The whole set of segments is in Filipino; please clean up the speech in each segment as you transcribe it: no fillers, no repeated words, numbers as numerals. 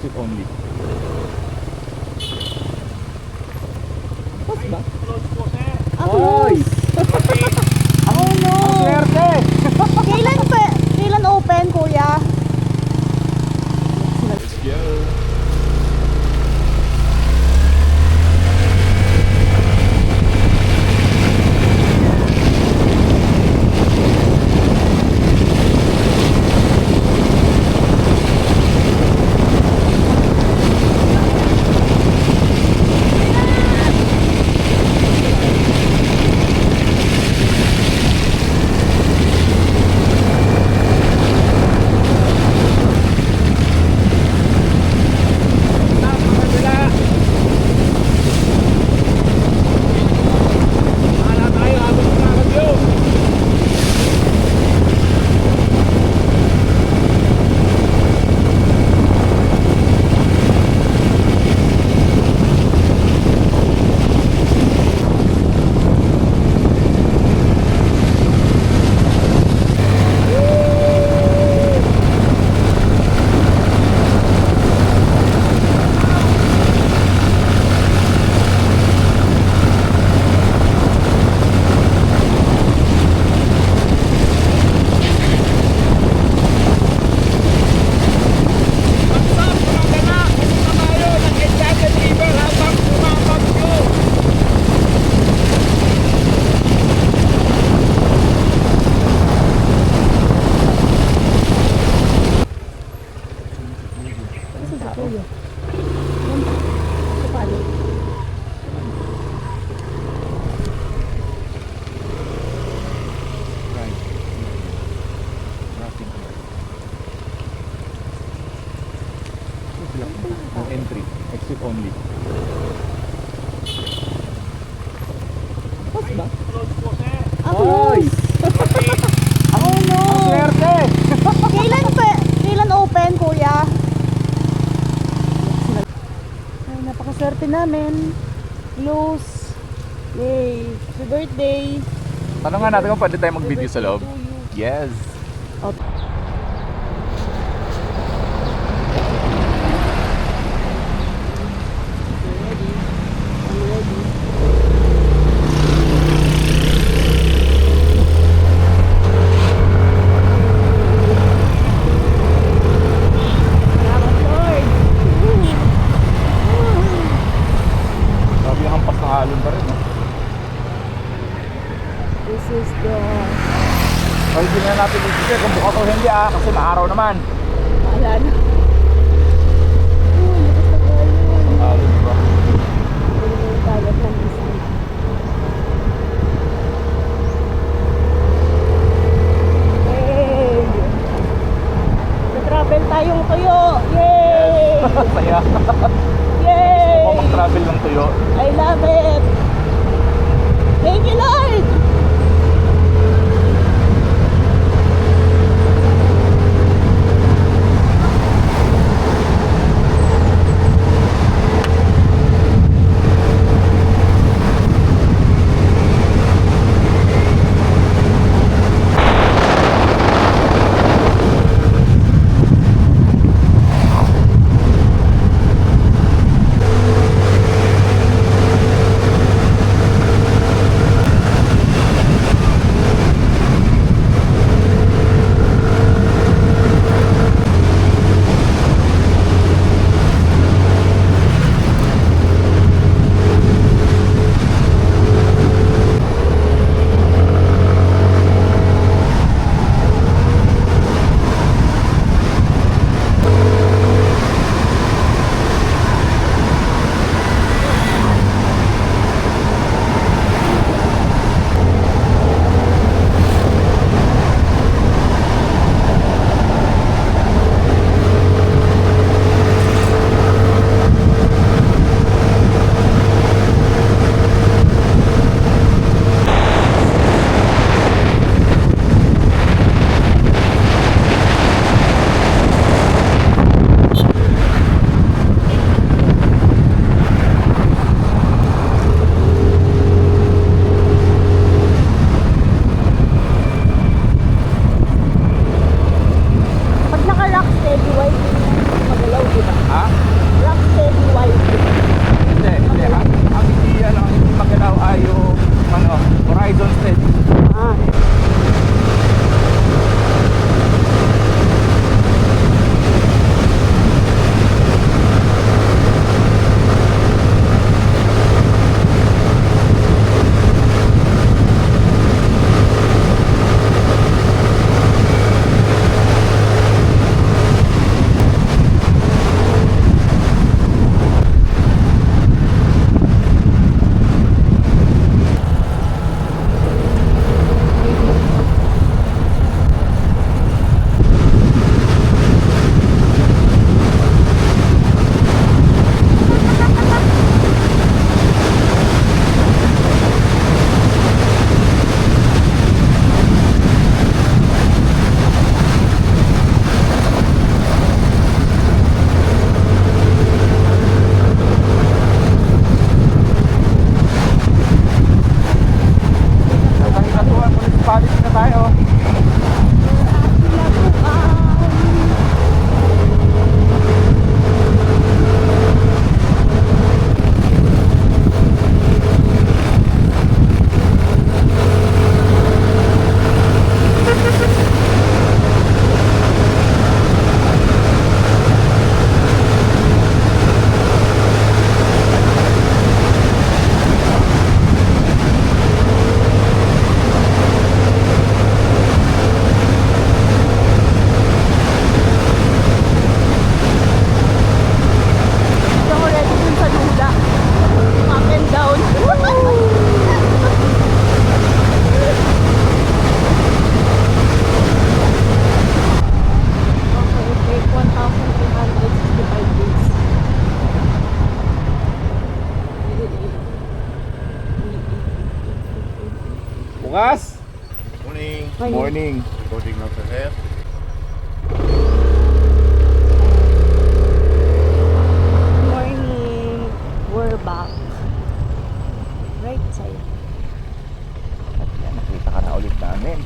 exit only. Pas ba? Ay! Oh no! Swerte! Kailan open, kuya? Let's go! No entry, exit only. Pas ba? Ay! Oh no! Swerte! Kailan open, kuya? Ay, napakaswerte namin. Close. Yay! Happy birthday! Tanong nga natin kung pwede tayo mag-video sa loob. Yes! Sabi yung hampas ng alon pa rin, no? This is the... O, hindi na natin i-check kung bukas o hindi kasi maaraw naman. Wala na. Uy, lakas na tayo. Ang alon, diba? Yung tagat ng isang. Yay! Sa-travel tayong tuyo! Yay! Saya. Yay! Gusto ko mag-travel ng tuyo. I love it! Thank you, Lord! Ha? Black steady white. Hindi, hindi. Ang hindi magalaw ay yung horizon steady. Ah. Katuan municipality na tayo. Ito ko ready dun sa duda. Up and down. Okay, take 1,365 days. Bukas. Morning. Morning. Recording now ahead. Morning. We're back. Right side. At yan, nakita ka na ulit namin.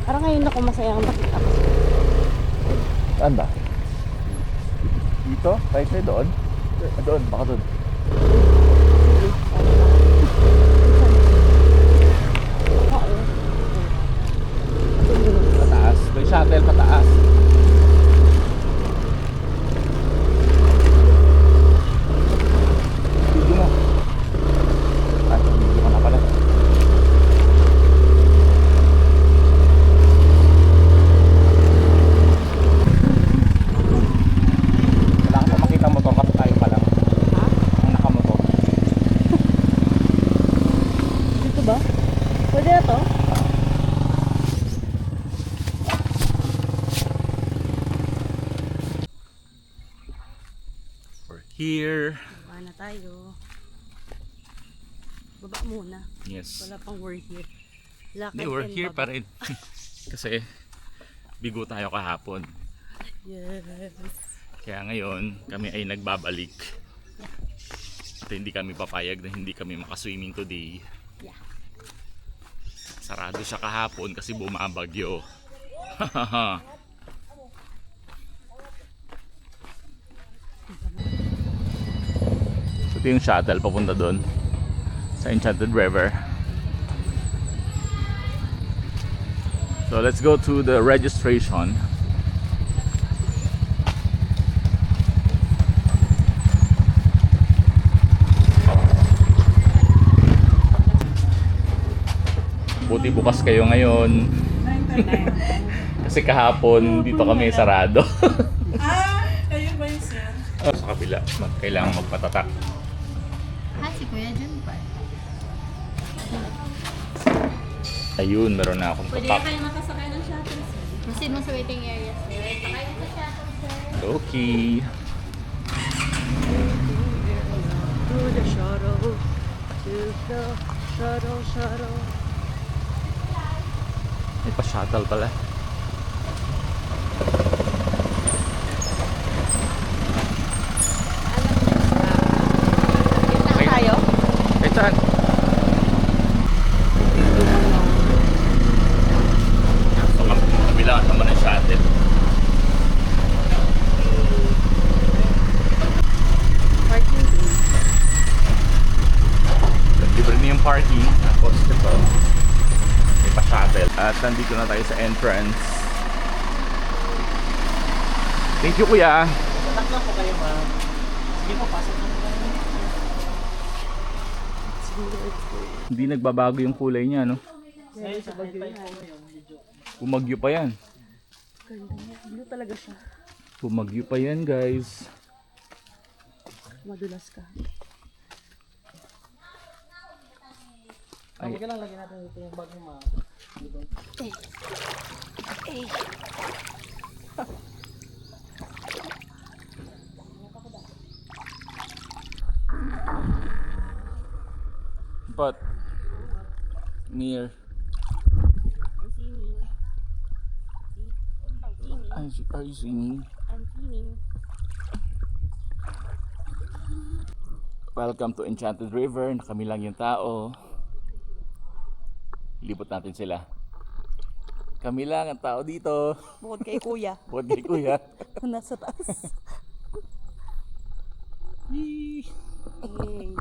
Parang ngayon ako masayang nakita ko. Saan ba? Dito? Right side doon? Doon, baka doon. Pataas. May shuttle pataas. Video mo. Ay, video ka na pala. Wala ka pa makita motor kasi tayo pa lang. Ha? Ang nakamotor. Dito ba? Pwede na to? We're here. Baba na tayo. Baba muna. Yes. Wala pang we're here. Lakad Hindi, we're and here baba. pa rin. Kasi bigo tayo kahapon. Yes. Kaya ngayon, kami ay nagbabalik. At hindi kami papayag na hindi kami makaswimming today. Yeah. Sarado siya kahapon kasi bumabagyo. So, ito yung shuttle papunta doon sa Enchanted River. So let's go to the registration. Buti bukas kayo ngayon. Kasi kahapon dito kami sarado. Kayo ba yun, sir? Sa kabila, kailangan magpatatak. Si Kuya Jun pa. Ayun, meron na akong Pwede tatak. kayo makasakay ng shuttle, sir. Proceed mo sa waiting area, sir. Sakay mo sa shuttle, sir. Okay. To the shuttle. To the shuttle. May pa-shuttle pala. Saan tayo? Eh, saan? So, kabila naman ang shuttle. At nandito na tayo sa entrance. Thank you, kuya. Tatak po kayo, ma'am. Sige po, pasok na po. Hindi nagbabago yung kulay niya, no? Ngayon sa bagyo po ngayon, medyo. Pumagyo pa yan. Ganda niya. Blue talaga siya. Pumagyo pa yan, guys. Madulas ka. Okay lang, lagyan natin ito yung bag mo, ma'am. But near. Are you singing? I'm singing. Welcome to Enchanted River. Kami lang yung tao. Libot natin sila. Kami lang ang tao dito. Bukod kay kuya. Bukod kay kuya. Nasa taas. Yee. Hey.